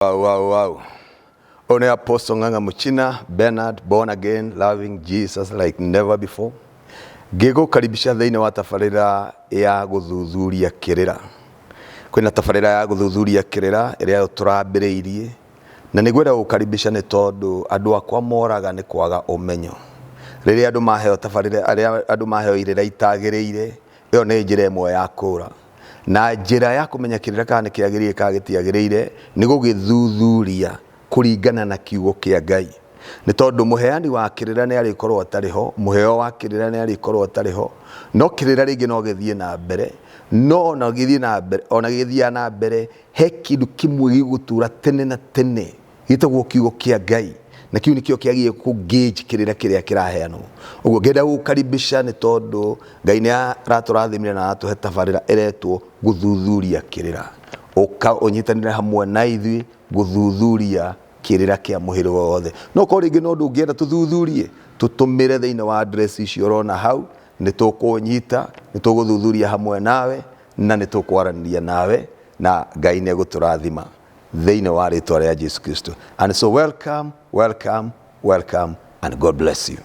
Wow. One Apostle Ng'ang'a Muchina, Bernard, born again, loving Jesus like never before. Gego karibisha thĩinĩ wa tabarĩra ya gũthuthuria kĩrĩra. Kwĩna tabarĩra ya gũthuthuria kĩrĩra ĩrĩa tũrambĩrĩirie. Na nĩngwenda gũkaribisha nĩ tondũ andũ akwa moraga nĩ kwaga ũmenyo. Rĩrĩa andũ maheo tabarĩra, andũ maheo irĩra itagĩrĩire, ĩyo nĩ njĩra ĩmwe ya kũra. Na njĩra ya kũmenya kĩrĩra kana kĩagĩrĩire kana gĩtiagĩrĩire nĩ gũgĩthuthuria kũringana na kiugo kĩa Ngai. Nĩ tondũ mũheani wa kĩrĩra nĩ arĩkorwo atarĩ ho, mũheo wa kĩrĩra nĩ arĩkorwo atarĩ ho, no kĩrĩra rĩngĩ no gĩthiĩ na mbere, no na gĩthiĩ na mbere, ona gĩthiĩ na mbere he kĩndũ kĩmwe gĩgũtũra tene na tene gĩtagwo kiugo kĩa Ngai. Na kiu nikio kiagie ku gauge kĩrĩra kĩrĩa kĩraheanwo. Ũguo ngenda gũkaribisha nĩ tondũ Ngai nĩ aratũrathimire na atũhe tabarĩra ĩretwo gũthuthuria kĩrĩra. Ũka ũnyitanĩre hamwe na ithuĩ gũthuthuria kĩrĩra kĩa mũhĩrĩga wothe. No korwo rĩngĩ no ũndũ ũngĩenda tũthuthurie, tũtũmĩre thĩinĩ wa address icio ũrona hau, nĩ tũkũnyita, nĩ tũgũthuthuria hamwe nawe na nĩ tũkwaranĩria nawe na Ngai nĩ egũtũrathima thĩinĩ wa rĩtwa rĩa Jesus Kristo. And so welcome and God bless you.